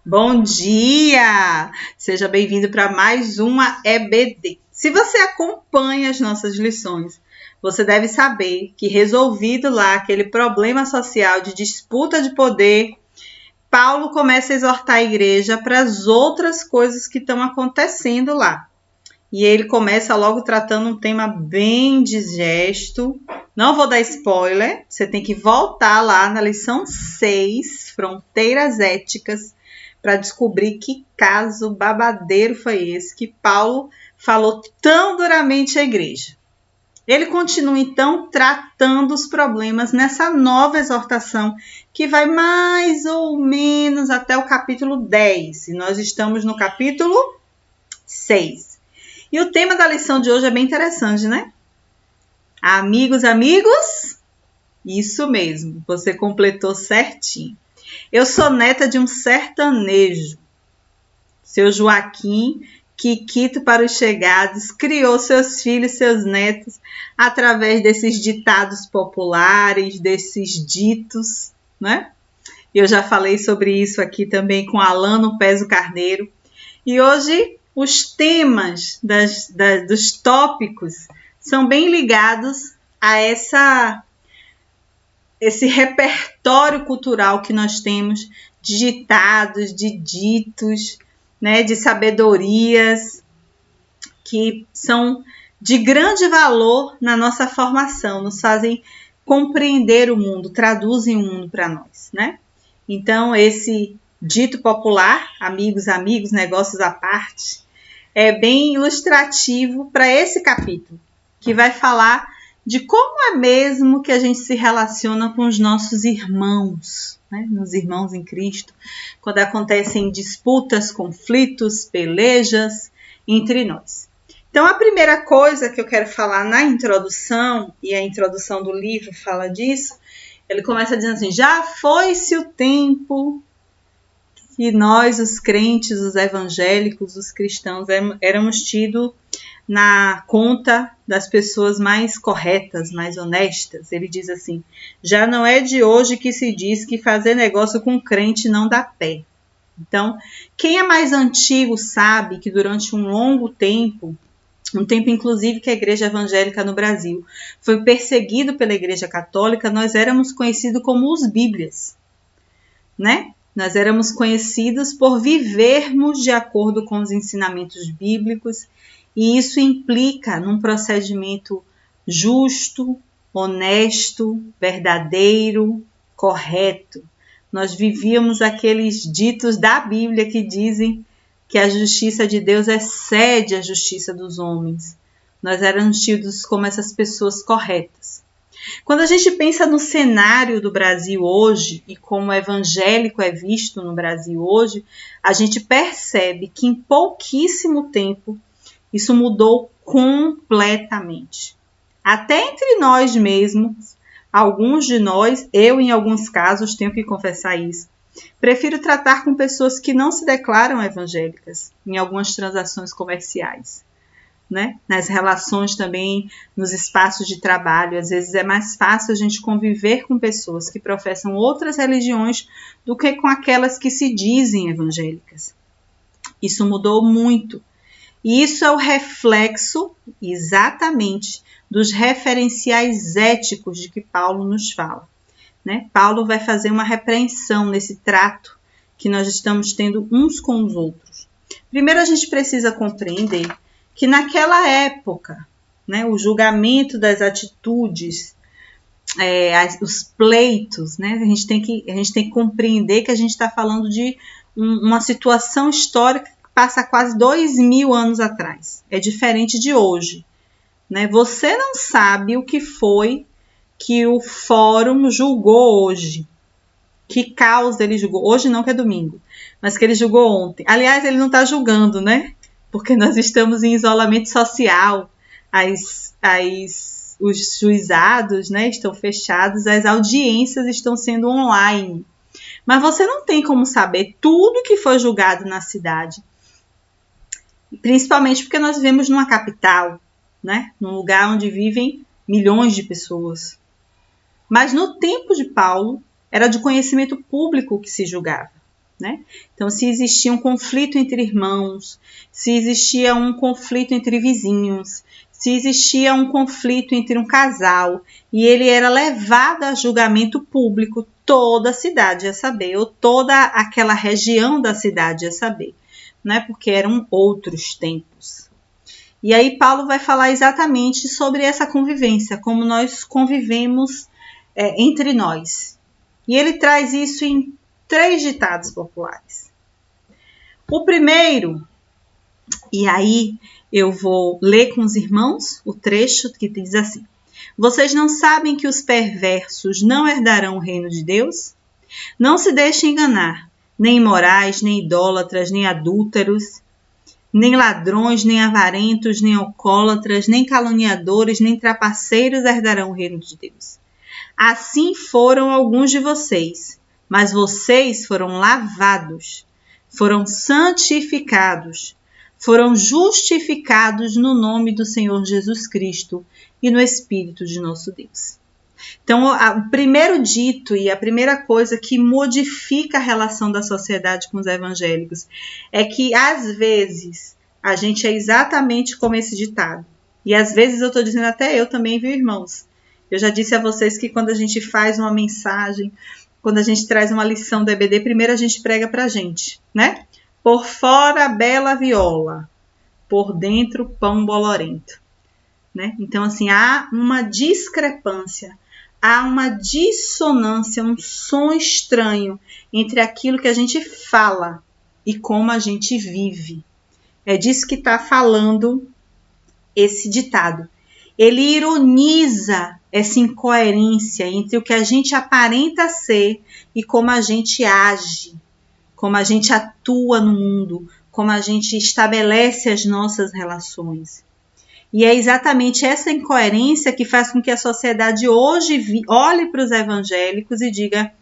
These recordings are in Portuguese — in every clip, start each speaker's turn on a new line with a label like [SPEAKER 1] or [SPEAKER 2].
[SPEAKER 1] Bom dia! Seja bem-vindo para mais uma EBD. Se você acompanha as nossas lições, você deve saber que, resolvido lá aquele problema social de disputa de poder, Paulo começa a exortar a igreja para as outras coisas que estão acontecendo lá. E ele começa logo tratando um tema bem digesto. Não vou dar spoiler, você tem que voltar lá na lição 6, Fronteiras Éticas, para descobrir que caso babadeiro foi esse que Paulo falou tão duramente à igreja. Ele continua, então, tratando os problemas nessa nova exortação, que vai mais ou menos até o capítulo 10. E nós estamos no capítulo 6. E o tema da lição de hoje é bem interessante, né? Amigos? Isso mesmo, você completou certinho. Eu sou neta de um sertanejo. Seu Joaquim, Quiquito para os chegados, criou seus filhos, seus netos, através desses ditados populares, desses ditos, né? Eu já falei sobre isso aqui também com Alano Peso Carneiro. E hoje os temas dos tópicos são bem ligados a esse repertório cultural que nós temos de ditados, de ditos, né, de sabedorias que são de grande valor na nossa formação, nos fazem compreender o mundo, traduzem o mundo para nós, né? Então, esse dito popular, amigos, negócios à parte, é bem ilustrativo para esse capítulo, que vai falar de como é mesmo que a gente se relaciona com os nossos irmãos, né? Nos irmãos em Cristo, quando acontecem disputas, conflitos, pelejas entre nós. Então, a primeira coisa que eu quero falar na introdução, e a introdução do livro fala disso, ele começa dizendo assim: já foi-se o tempo que nós, os crentes, os evangélicos, os cristãos, éramos tidos na conta das pessoas mais corretas, mais honestas. Ele diz assim: já não é de hoje que se diz que fazer negócio com crente não dá pé. Então, quem é mais antigo sabe que durante um longo tempo, um tempo inclusive que a igreja evangélica no Brasil foi perseguido pela igreja católica, nós éramos conhecidos como os Bíblias, né? Nós éramos conhecidos por vivermos de acordo com os ensinamentos bíblicos, e isso implica num procedimento justo, honesto, verdadeiro, correto. Nós vivíamos aqueles ditos da Bíblia que dizem que a justiça de Deus excede a justiça dos homens. Nós éramos tidos como essas pessoas corretas. Quando a gente pensa no cenário do Brasil hoje e como o evangélico é visto no Brasil hoje, a gente percebe que em pouquíssimo tempo isso mudou completamente. Até entre nós mesmos, alguns de nós, eu em alguns casos tenho que confessar isso, prefiro tratar com pessoas que não se declaram evangélicas em algumas transações comerciais. Né? Nas relações também, nos espaços de trabalho, às vezes é mais fácil a gente conviver com pessoas que professam outras religiões do que com aquelas que se dizem evangélicas. Isso mudou muito. E isso é o reflexo, exatamente, dos referenciais éticos de que Paulo nos fala. Né? Paulo vai fazer uma repreensão nesse trato que nós estamos tendo uns com os outros. Primeiro, a gente precisa compreender que naquela época, né, o julgamento das atitudes, os pleitos, né, a gente tem que compreender que a gente está falando de uma situação histórica que passa quase 2000 anos atrás. É diferente de hoje. Né? Você não sabe o que foi que o fórum julgou hoje. Que causa ele julgou. Hoje não, que é domingo, mas que ele julgou ontem. Aliás, ele não está julgando, né? Porque nós estamos em isolamento social, os juizados, né, estão fechados, as audiências estão sendo online. Mas você não tem como saber tudo que foi julgado na cidade, principalmente porque nós vivemos numa capital, né, num lugar onde vivem milhões de pessoas. Mas no tempo de Paulo, era de conhecimento público que se julgava. né? Então, se existia um conflito entre irmãos, se existia um conflito entre vizinhos, se existia um conflito entre um casal e ele era levado a julgamento público, toda a cidade ia saber, ou toda aquela região da cidade ia saber, né? Porque eram outros tempos. E aí Paulo vai falar exatamente sobre essa convivência, como nós convivemos entre nós. E ele traz isso em 3 ditados populares. O primeiro, e aí eu vou ler com os irmãos o trecho que diz assim: vocês não sabem que os perversos não herdarão o reino de Deus? Não se deixem enganar, nem imorais, nem idólatras, nem adúlteros, nem ladrões, nem avarentos, nem alcoólatras, nem caluniadores, nem trapaceiros herdarão o reino de Deus. Assim foram alguns de vocês, mas vocês foram lavados, foram santificados, foram justificados no nome do Senhor Jesus Cristo e no Espírito de nosso Deus. Então, o primeiro dito e a primeira coisa que modifica a relação da sociedade com os evangélicos é que, às vezes, a gente é exatamente como esse ditado. E, às vezes, eu estou dizendo até eu também, viu, irmãos? Eu já disse a vocês que quando a gente faz uma mensagem, quando a gente traz uma lição do EBD, primeiro a gente prega pra gente, né? Por fora, bela viola, por dentro, pão bolorento, né? Então, assim, há uma discrepância, há uma dissonância, um som estranho entre aquilo que a gente fala e como a gente vive. É disso que está falando esse ditado. Ele ironiza essa incoerência entre o que a gente aparenta ser e como a gente age, como a gente atua no mundo, como a gente estabelece as nossas relações. E é exatamente essa incoerência que faz com que a sociedade hoje olhe para os evangélicos e diga: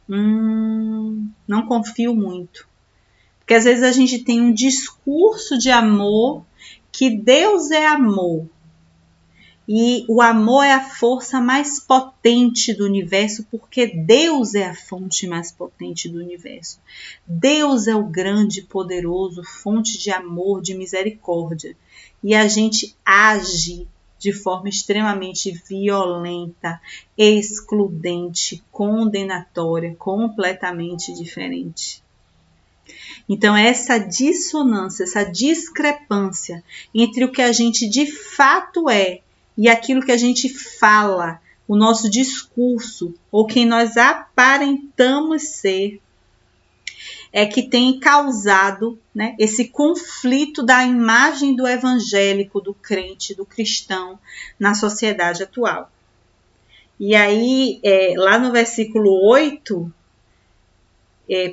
[SPEAKER 1] não confio muito. Porque às vezes a gente tem um discurso de amor, que Deus é amor. E o amor é a força mais potente do universo, porque Deus é a fonte mais potente do universo. Deus é o grande, poderoso, fonte de amor, de misericórdia. E a gente age de forma extremamente violenta, excludente, condenatória, completamente diferente. Então, essa dissonância, essa discrepância entre o que a gente de fato é e aquilo que a gente fala, o nosso discurso, ou quem nós aparentamos ser, é que tem causado, né, esse conflito da imagem do evangélico, do crente, do cristão na sociedade atual. E aí, lá no versículo 8,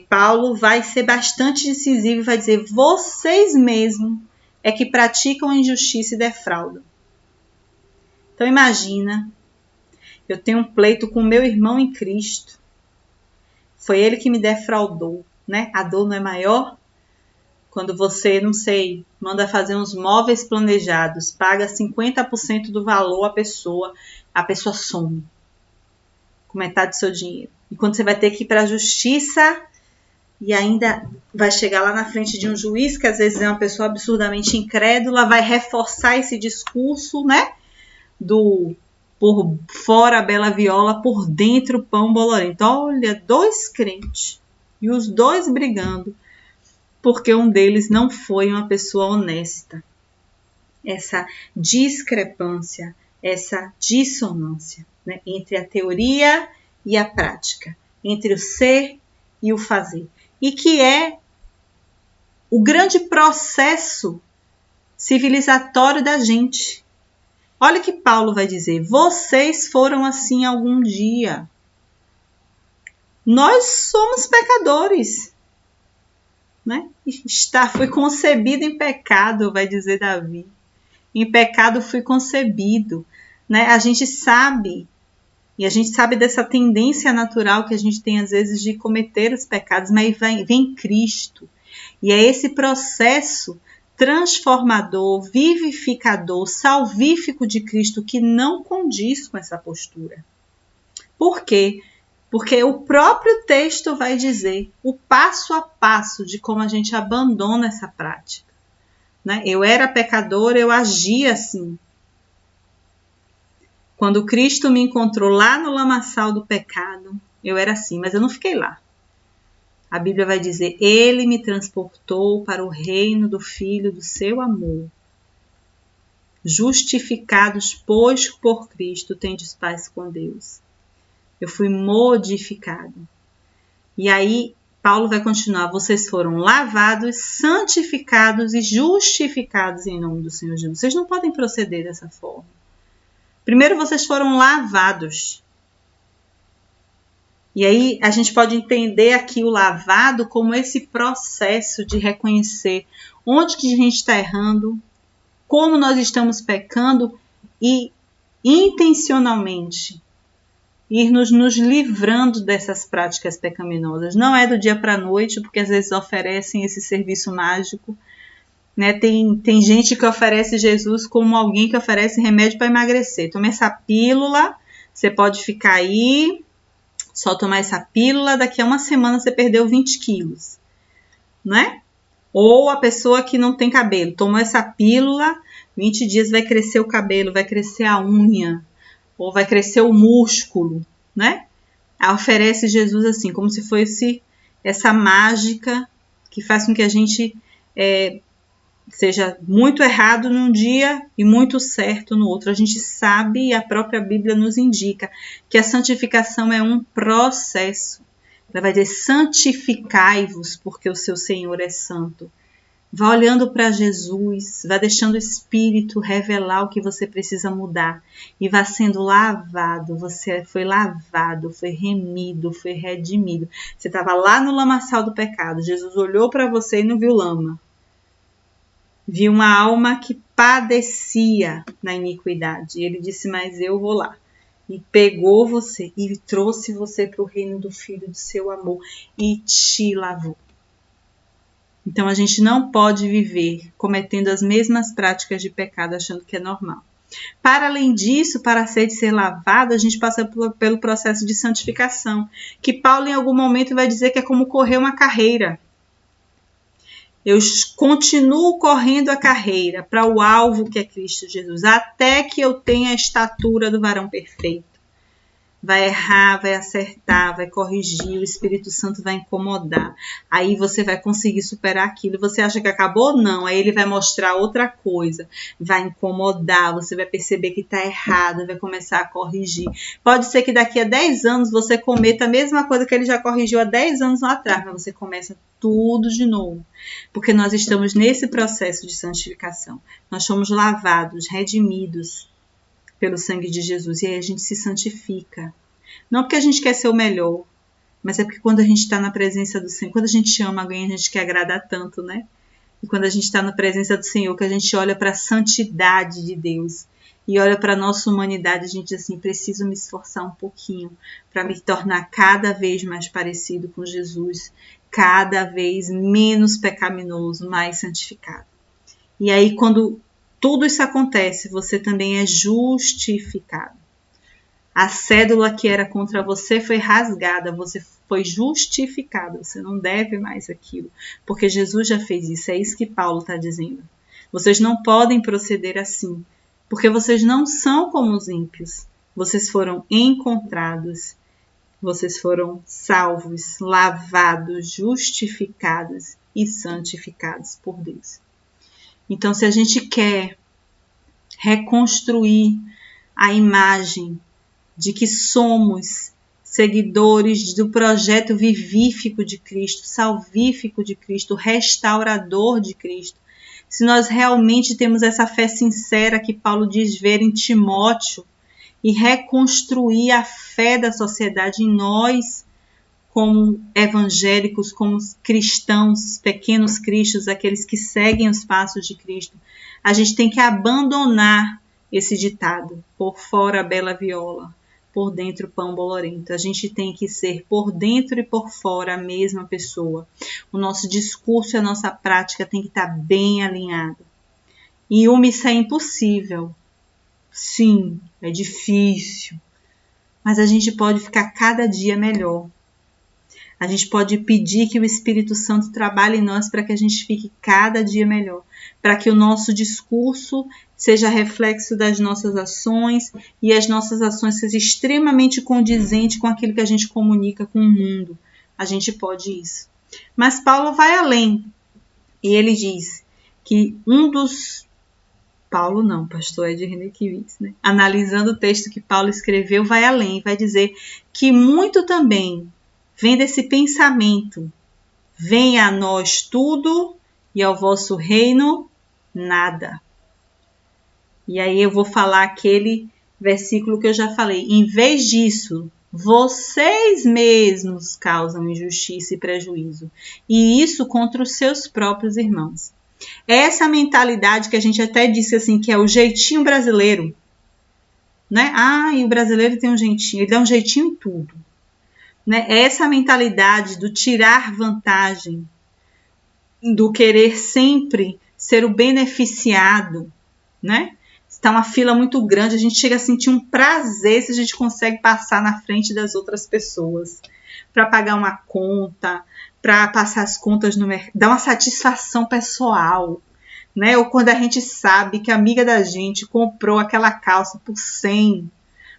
[SPEAKER 1] Paulo vai ser bastante decisivo e vai dizer: vocês mesmos é que praticam a injustiça e defraudam. Então imagina, eu tenho um pleito com meu irmão em Cristo, foi ele que me defraudou, né? A dor não é maior? Quando você, não sei, manda fazer uns móveis planejados, paga 50% do valor a pessoa some com metade do seu dinheiro. E quando você vai ter que ir para a justiça e ainda vai chegar lá na frente de um juiz, que às vezes é uma pessoa absurdamente incrédula, vai reforçar esse discurso, né? Do por fora a bela viola, por dentro pão bolorento. Olha, 2 crentes e os 2 brigando porque um deles não foi uma pessoa honesta. Essa discrepância, essa dissonância, né, entre a teoria e a prática, entre o ser e o fazer, e que é o grande processo civilizatório da gente. Olha o que Paulo vai dizer: vocês foram assim algum dia. Nós somos pecadores, né? Fui concebido em pecado, vai dizer Davi. Em pecado fui concebido, né? A gente sabe, e a gente sabe dessa tendência natural que a gente tem às vezes de cometer os pecados, mas vem Cristo. E é esse processo transformador, vivificador, salvífico de Cristo que não condiz com essa postura. Por quê? Porque o próprio texto vai dizer o passo a passo de como a gente abandona essa prática. Né? Eu era pecadora, eu agia assim. Quando Cristo me encontrou lá no lamaçal do pecado, eu era assim, mas eu não fiquei lá. A Bíblia vai dizer, Ele me transportou para o reino do Filho do seu amor. Justificados, pois, por Cristo, tendes paz com Deus. Eu fui modificado. E aí, Paulo vai continuar, vocês foram lavados, santificados e justificados em nome do Senhor Jesus. Vocês não podem proceder dessa forma. Primeiro, vocês foram lavados. E aí a gente pode entender aqui o lavado como esse processo de reconhecer onde que a gente está errando, como nós estamos pecando e intencionalmente ir nos livrando dessas práticas pecaminosas. Não é do dia para a noite, porque às vezes oferecem esse serviço mágico. Né? Tem gente que oferece Jesus como alguém que oferece remédio para emagrecer. Toma essa pílula, você pode ficar aí... Só tomar essa pílula, daqui a uma semana você perdeu 20 quilos, né? Ou a pessoa que não tem cabelo, tomou essa pílula, 20 dias vai crescer o cabelo, vai crescer a unha, ou vai crescer o músculo, né? Oferece Jesus assim, como se fosse essa mágica que faz com que a gente seja muito errado num dia e muito certo no outro. A gente sabe e a própria Bíblia nos indica que a santificação é um processo. Ela vai dizer, santificai-vos porque o seu Senhor é santo. Vá olhando para Jesus, vá deixando o Espírito revelar o que você precisa mudar e vá sendo lavado. Você foi lavado, foi remido, foi redimido. Você estava lá no lamaçal do pecado. Jesus olhou para você e não viu lama. Viu uma alma que padecia na iniquidade. E ele disse, mas eu vou lá. E pegou você e trouxe você para o reino do Filho do seu amor e te lavou. Então a gente não pode viver cometendo as mesmas práticas de pecado achando que é normal. Para além disso, para ser lavado, a gente passa pelo processo de santificação, que Paulo em algum momento vai dizer que é como correr uma carreira. Eu continuo correndo a carreira para o alvo que é Cristo Jesus, até que eu tenha a estatura do varão perfeito. Vai errar, vai acertar, vai corrigir, o Espírito Santo vai incomodar. Aí você vai conseguir superar aquilo. Você acha que acabou? Não. Aí ele vai mostrar outra coisa, vai incomodar, você vai perceber que está errado, vai começar a corrigir. Pode ser que daqui a 10 anos você cometa a mesma coisa que ele já corrigiu há 10 anos lá atrás, mas você começa tudo de novo. Porque nós estamos nesse processo de santificação. Nós somos lavados, redimidos pelo sangue de Jesus, e aí a gente se santifica. Não porque a gente quer ser o melhor, mas é porque quando a gente está na presença do Senhor, quando a gente ama alguém, a gente quer agradar tanto, né? E quando a gente está na presença do Senhor, que a gente olha para a santidade de Deus e olha para a nossa humanidade, a gente diz assim, preciso me esforçar um pouquinho para me tornar cada vez mais parecido com Jesus, cada vez menos pecaminoso, mais santificado. E aí, quando tudo isso acontece, você também é justificado. A cédula que era contra você foi rasgada, você foi justificado, você não deve mais aquilo, porque Jesus já fez isso, é isso que Paulo está dizendo. Vocês não podem proceder assim, porque vocês não são como os ímpios, vocês foram encontrados, vocês foram salvos, lavados, justificados e santificados por Deus. Então, se a gente quer reconstruir a imagem de que somos seguidores do projeto vivífico de Cristo, salvífico de Cristo, restaurador de Cristo, se nós realmente temos essa fé sincera que Paulo diz ver em Timóteo e reconstruir a fé da sociedade em nós, como evangélicos, como cristãos, pequenos cristos, aqueles que seguem os passos de Cristo, a gente tem que abandonar esse ditado, por fora a bela viola, por dentro pão bolorento. A gente tem que ser por dentro e por fora a mesma pessoa. O nosso discurso e a nossa prática tem que estar bem alinhado. E isso é impossível. Sim, é difícil. mas a gente pode ficar cada dia melhor. A gente pode pedir que o Espírito Santo trabalhe em nós para que a gente fique cada dia melhor, para que o nosso discurso seja reflexo das nossas ações e as nossas ações sejam extremamente condizentes com aquilo que a gente comunica com o mundo. A gente pode isso. Mas Paulo vai além e ele diz que pastor Ed Renekiewicz, né? Analisando o texto que Paulo escreveu, vai além, vai dizer que muito também vem desse pensamento: venha a nós tudo e ao vosso reino nada. E aí eu vou falar aquele versículo que eu já falei: em vez disso, vocês mesmos causam injustiça e prejuízo, e isso contra os seus próprios irmãos. Essa mentalidade que a gente até disse assim, que é o jeitinho brasileiro, né? E o brasileiro tem um jeitinho, ele dá um jeitinho em tudo. Né? Essa mentalidade do tirar vantagem, do querer sempre ser o beneficiado, né? Está uma fila muito grande, a gente chega a sentir um prazer se a gente consegue passar na frente das outras pessoas para pagar uma conta, para passar as contas no mercado, dá uma satisfação pessoal, né? Ou quando a gente sabe que a amiga da gente comprou aquela calça por 100,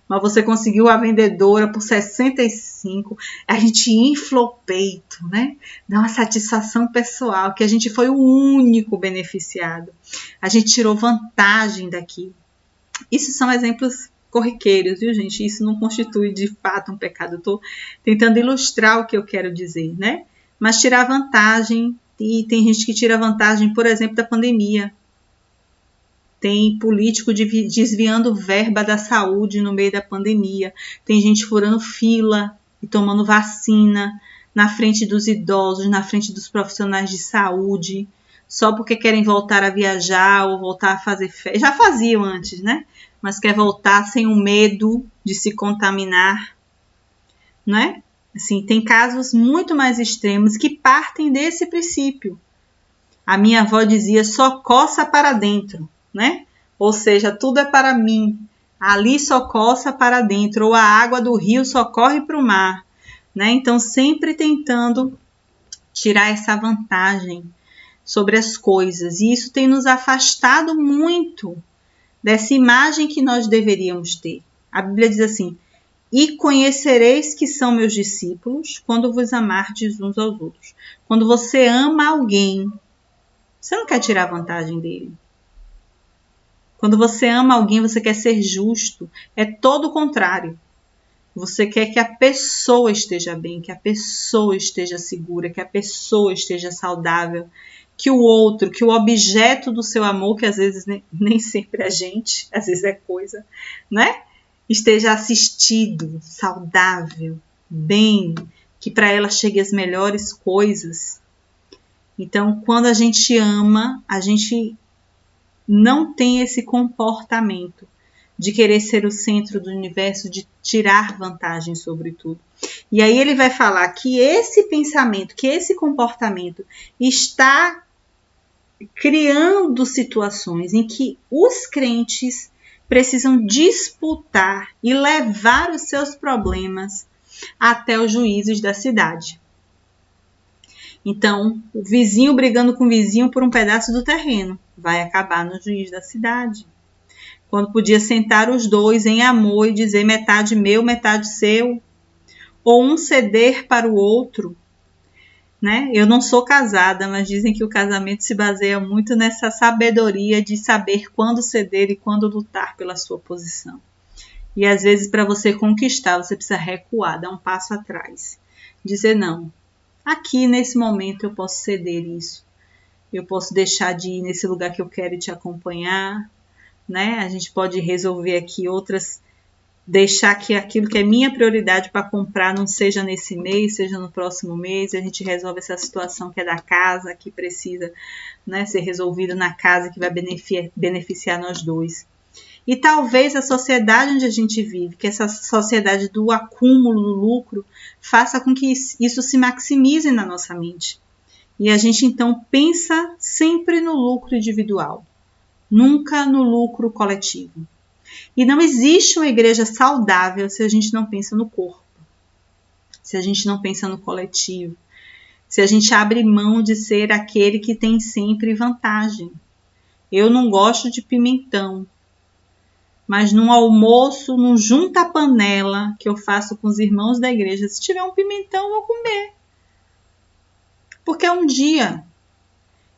[SPEAKER 1] mas você conseguiu a vendedora por 65, a gente infla o peito, né? Dá uma satisfação pessoal, que a gente foi o único beneficiado. A gente tirou vantagem daqui. Isso são exemplos corriqueiros, viu, gente? Isso não constitui, de fato, um pecado. Eu estou tentando ilustrar o que eu quero dizer, né? Mas tirar vantagem, e tem gente que tira vantagem, por exemplo, da pandemia. Tem político desviando verba da saúde no meio da pandemia. Tem gente furando fila e tomando vacina na frente dos idosos, na frente dos profissionais de saúde, só porque querem voltar a viajar ou voltar a fazer festa. Já faziam antes, né? Mas quer voltar sem o medo de se contaminar, né? Assim, tem casos muito mais extremos que partem desse princípio. A minha avó dizia: só coça para dentro, né? Ou seja, tudo é para mim. Ali só coça para dentro, ou a água do rio só corre para o mar, né? Então, sempre tentando tirar essa vantagem sobre as coisas. E isso tem nos afastado muito dessa imagem que nós deveríamos ter. A Bíblia diz assim: e conhecereis que são meus discípulos quando vos amardes uns aos outros. Quando você ama alguém, você não quer tirar vantagem dele. Quando você ama alguém, você quer ser justo. É todo o contrário. Você quer que a pessoa esteja bem, que a pessoa esteja segura, que a pessoa esteja saudável, que o outro, que o objeto do seu amor, que às vezes nem sempre é gente, às vezes é coisa, né? Esteja assistido, saudável, bem, que para ela chegue as melhores coisas. Então, quando a gente ama, a gente não tem esse comportamento de querer ser o centro do universo, de tirar vantagem sobre tudo. E aí ele vai falar que esse pensamento, que esse comportamento está criando situações em que os crentes precisam disputar e levar os seus problemas até os juízes da cidade. Então, o vizinho brigando com o vizinho por um pedaço do terreno vai acabar no juiz da cidade. Quando podia sentar os dois em amor e dizer metade meu, metade seu, ou um ceder para o outro, né? Eu não sou casada, mas dizem que o casamento se baseia muito nessa sabedoria de saber quando ceder e quando lutar pela sua posição. E às vezes, para você conquistar, você precisa recuar, dar um passo atrás, dizer não. Aqui, nesse momento, eu posso ceder isso. Eu posso deixar de ir nesse lugar que eu quero e te acompanhar, né? A gente pode resolver aqui outras, deixar que aquilo que é minha prioridade para comprar não seja nesse mês, seja no próximo mês, e a gente resolve essa situação que é da casa, que precisa, né, ser resolvida na casa, que vai beneficiar nós dois. E talvez a sociedade onde a gente vive, que essa sociedade do acúmulo do lucro, faça com que isso se maximize na nossa mente. E a gente então pensa sempre no lucro individual, nunca no lucro coletivo. E não existe uma igreja saudável se a gente não pensa no corpo, se a gente não pensa no coletivo, se a gente abre mão de ser aquele que tem sempre vantagem. Eu não gosto de pimentão, mas num almoço, num junta-panela que eu faço com os irmãos da igreja, se tiver um pimentão, eu vou comer. Porque é um dia.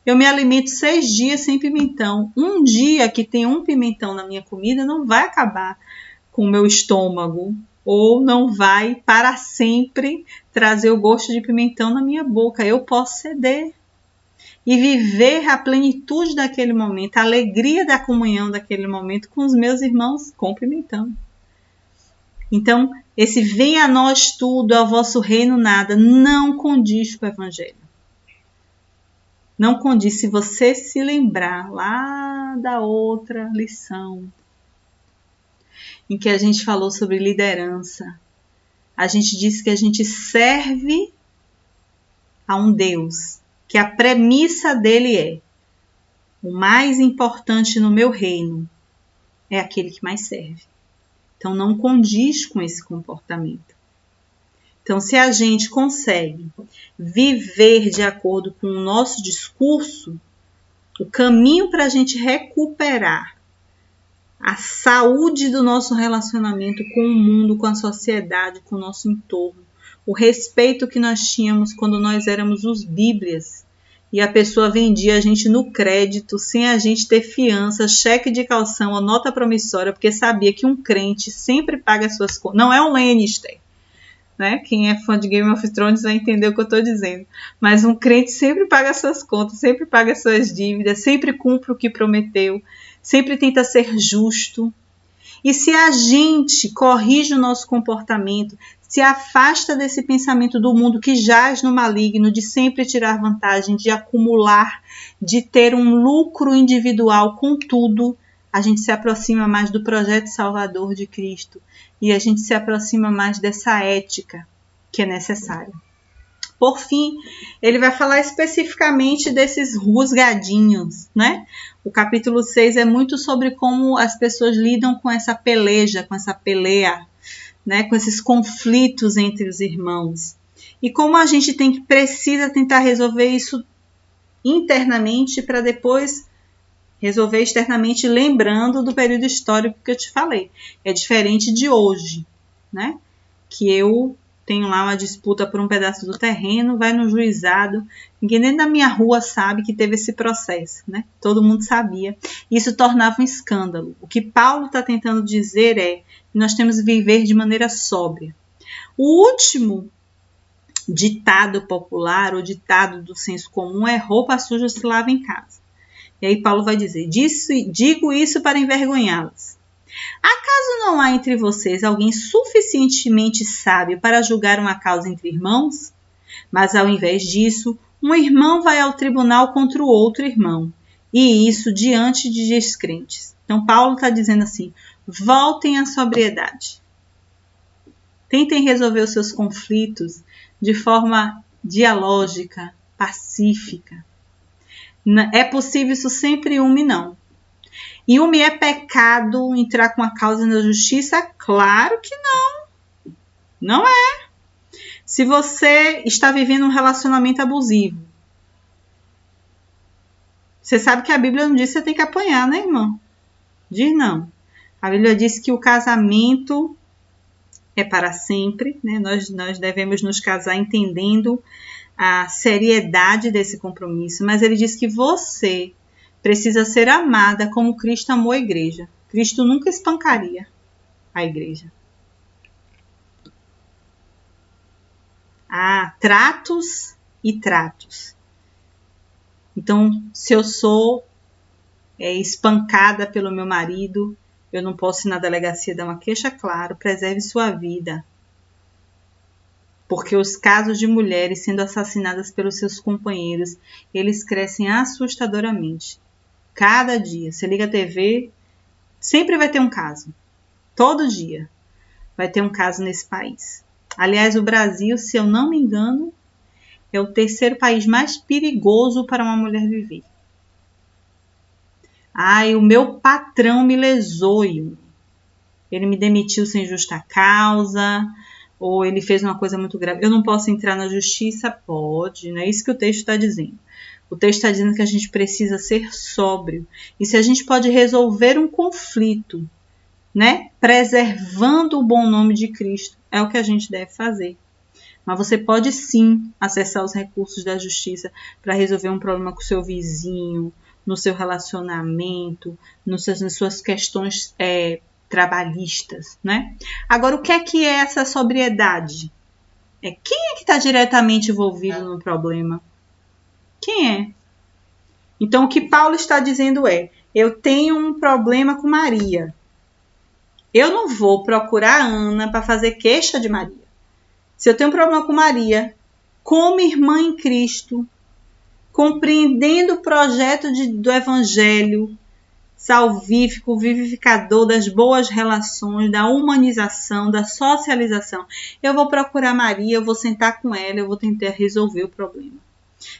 [SPEAKER 1] Eu me alimento 6 dias sem pimentão. Um dia que tem um pimentão na minha comida não vai acabar com o meu estômago. Ou não vai para sempre trazer o gosto de pimentão na minha boca. Eu posso ceder. E viver a plenitude daquele momento, a alegria da comunhão daquele momento com os meus irmãos com pimentão. Então, esse venha a nós tudo, ao vosso reino nada, não condiz com o evangelho. Não condiz. Se você se lembrar lá da outra lição, em que a gente falou sobre liderança, a gente disse que a gente serve a um Deus, que a premissa dele é: o mais importante no meu reino é aquele que mais serve. Então não condiz com esse comportamento. Então, se a gente consegue viver de acordo com o nosso discurso, o caminho para a gente recuperar a saúde do nosso relacionamento com o mundo, com a sociedade, com o nosso entorno, o respeito que nós tínhamos quando nós éramos os bíblias e a pessoa vendia a gente no crédito, sem a gente ter fiança, cheque de calção, a nota promissória, porque sabia que um crente sempre paga as suas contas. Não é um Lannister, né? Quem é fã de Game of Thrones vai entender o que eu estou dizendo. Mas um crente sempre paga as suas contas, sempre paga as suas dívidas, sempre cumpre o que prometeu, sempre tenta ser justo. E se a gente corrige o nosso comportamento, se afasta desse pensamento do mundo que jaz no maligno, de sempre tirar vantagem, de acumular, de ter um lucro individual com tudo, a gente se aproxima mais do projeto salvador de Cristo e a gente se aproxima mais dessa ética que é necessária. Por fim, ele vai falar especificamente desses rusgadinhos, né? O capítulo 6 é muito sobre como as pessoas lidam com essa peleja, com essa peleia, né? Com esses conflitos entre os irmãos. E como a gente precisa tentar resolver isso internamente para depois resolver externamente, lembrando do período histórico que eu te falei. É diferente de hoje, né? Que eu tenho lá uma disputa por um pedaço do terreno, vai no juizado, ninguém nem na minha rua sabe que teve esse processo, né? Todo mundo sabia. Isso tornava um escândalo. O que Paulo está tentando dizer é que nós temos que viver de maneira sóbria. O último ditado popular, ou ditado do senso comum, é: roupa suja se lava em casa. E aí Paulo vai dizer: digo isso para envergonhá-los. Acaso não há entre vocês alguém suficientemente sábio para julgar uma causa entre irmãos? Mas ao invés disso, um irmão vai ao tribunal contra o outro irmão, e isso diante de descrentes. Então Paulo está dizendo assim: voltem à sobriedade. Tentem resolver os seus conflitos de forma dialógica, pacífica. É possível isso sempre, não. E é pecado entrar com a causa na justiça? Claro que não. Não é. Se você está vivendo um relacionamento abusivo, você sabe que a Bíblia não diz que você tem que apanhar, né, irmão? Diz não. A Bíblia diz que o casamento é para sempre, né? Nós devemos nos casar entendendo a seriedade desse compromisso, mas ele diz que você precisa ser amada como Cristo amou a igreja. Cristo nunca espancaria a igreja. Há tratos e tratos. Então, se eu sou espancada pelo meu marido, eu não posso ir na delegacia dar uma queixa, claro, preserve sua vida. Porque os casos de mulheres sendo assassinadas pelos seus companheiros, eles crescem assustadoramente. Cada dia, você liga a TV, sempre vai ter um caso. Todo dia vai ter um caso nesse país. Aliás, o Brasil, se eu não me engano, é o 3º país mais perigoso para uma mulher viver. Ai, o meu patrão me lesou. ele me demitiu sem justa causa, ou ele fez uma coisa muito grave. Eu não posso entrar na justiça? Pode, não é isso que o texto está dizendo. O texto está dizendo que a gente precisa ser sóbrio. E se a gente pode resolver um conflito, né, preservando o bom nome de Cristo, é o que a gente deve fazer. Mas você pode sim acessar os recursos da justiça para resolver um problema com o seu vizinho, no seu relacionamento, nas suas questões trabalhistas, né? Agora, o que é essa sobriedade? Quem é que está diretamente envolvido no problema? Quem é? Então, o que Paulo está dizendo é: eu tenho um problema com Maria. Eu não vou procurar a Ana para fazer queixa de Maria. Se eu tenho um problema com Maria, como irmã em Cristo, compreendendo o projeto do Evangelho salvífico, vivificador das boas relações, da humanização, da socialização, eu vou procurar Maria, eu vou sentar com ela, eu vou tentar resolver o problema.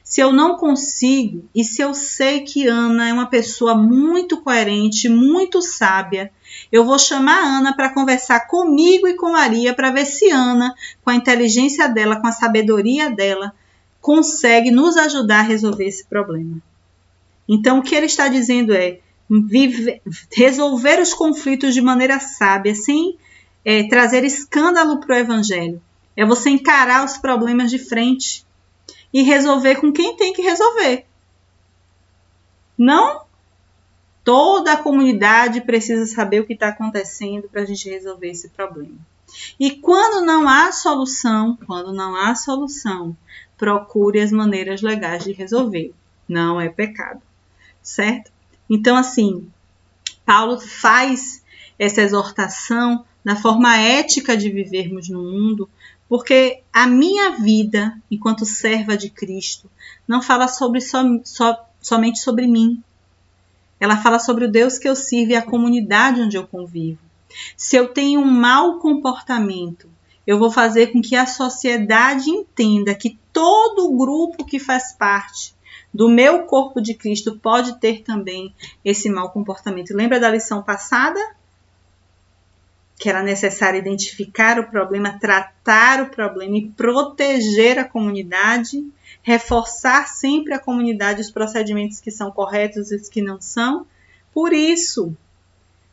[SPEAKER 1] Se eu não consigo, e se eu sei que Ana é uma pessoa muito coerente, muito sábia, eu vou chamar a Ana para conversar comigo e com Maria para ver se Ana, com a inteligência dela, com a sabedoria dela, consegue nos ajudar a resolver esse problema. Então, o que ele está dizendo é resolver os conflitos de maneira sábia, sem trazer escândalo para o Evangelho. É você encarar os problemas de frente e resolver com quem tem que resolver. Não toda a comunidade precisa saber o que está acontecendo para a gente resolver esse problema. E quando não há solução, procure as maneiras legais de resolver. Não é pecado, certo? Então, assim, Paulo faz essa exortação da forma ética de vivermos no mundo, porque a minha vida, enquanto serva de Cristo, não fala somente sobre mim. Ela fala sobre o Deus que eu sirvo e a comunidade onde eu convivo. Se eu tenho um mau comportamento, eu vou fazer com que a sociedade entenda que todo o grupo que faz parte do meu corpo de Cristo pode ter também esse mau comportamento. Lembra da lição passada? Que era necessário identificar o problema, tratar o problema e proteger a comunidade, reforçar sempre a comunidade os procedimentos que são corretos e os que não são. Por isso,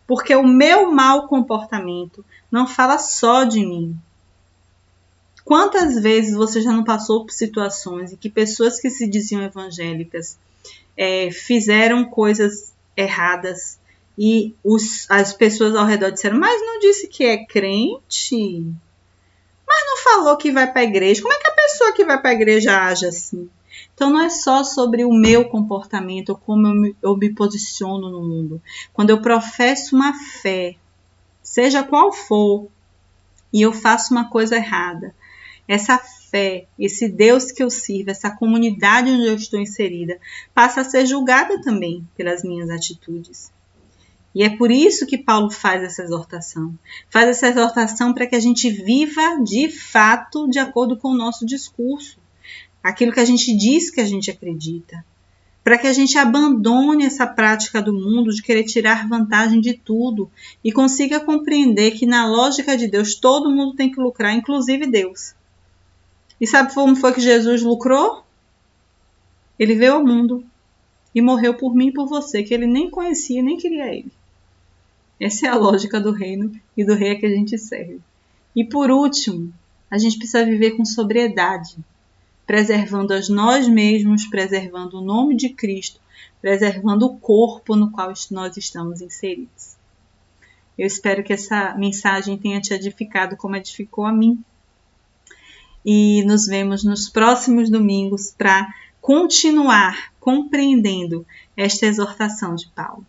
[SPEAKER 1] porque o meu mau comportamento não fala só de mim. Quantas vezes você já não passou por situações em que pessoas que se diziam evangélicas fizeram coisas erradas e as pessoas ao redor disseram, mas não disse que é crente? Mas não falou que vai para a igreja? Como é que a pessoa que vai para a igreja age assim? Então não é só sobre o meu comportamento, como eu me posiciono no mundo. Quando eu professo uma fé, seja qual for, e eu faço uma coisa errada, essa fé, esse Deus que eu sirvo, essa comunidade onde eu estou inserida, passa a ser julgada também pelas minhas atitudes. E é por isso que Paulo faz essa exortação. Faz essa exortação para que a gente viva de fato de acordo com o nosso discurso. Aquilo que a gente diz que a gente acredita. Para que a gente abandone essa prática do mundo de querer tirar vantagem de tudo e consiga compreender que na lógica de Deus todo mundo tem que lucrar, inclusive Deus. E sabe como foi que Jesus lucrou? Ele veio ao mundo e morreu por mim e por você, que ele nem conhecia, nem queria ele. Essa é a lógica do reino e do rei a que a gente serve. E por último, a gente precisa viver com sobriedade, preservando a nós mesmos, preservando o nome de Cristo, preservando o corpo no qual nós estamos inseridos. Eu espero que essa mensagem tenha te edificado como edificou a mim. E nos vemos nos próximos domingos para continuar compreendendo esta exortação de Paulo.